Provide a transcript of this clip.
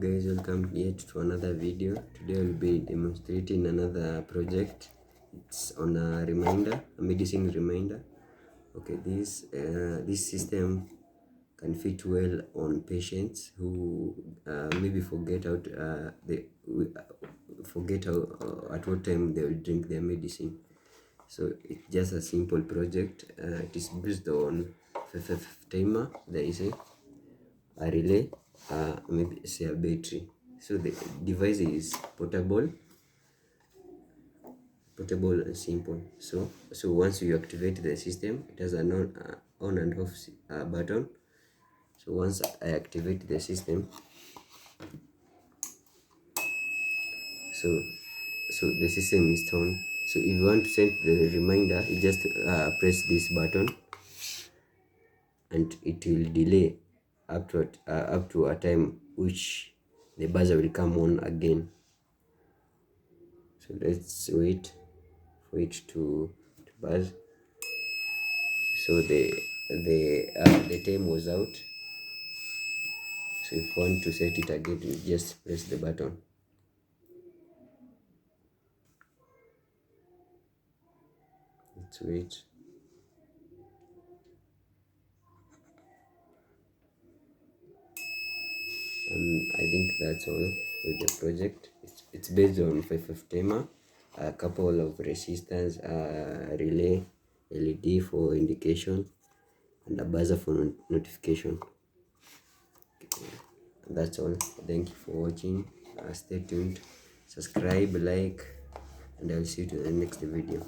Guys, welcome yet to another video. Today I'll be demonstrating another project. It's on a medicine reminder. Okay, this system can fit well on patients who maybe forget out forget how, at what time they will drink their medicine. So it's just a simple project. It is based on timer. There is a relay, maybe say a battery. So the device is portable and simple. So once you activate the system, it has an on and off button. So once I activate the system, so the system is turned. So if you want to send the reminder, you just press this button and it will delay up to a time which the buzzer will come on again. So let's wait for it to buzz. So the time was out. So if you want to set it again, you just press the button. Let's wait. I think that's all with the project. It's based on 5 timer, a couple of resistors, relay, LED for indication, and a buzzer for notification. That's all. Thank you for watching. Stay tuned, subscribe, like, and I'll see you in the next video.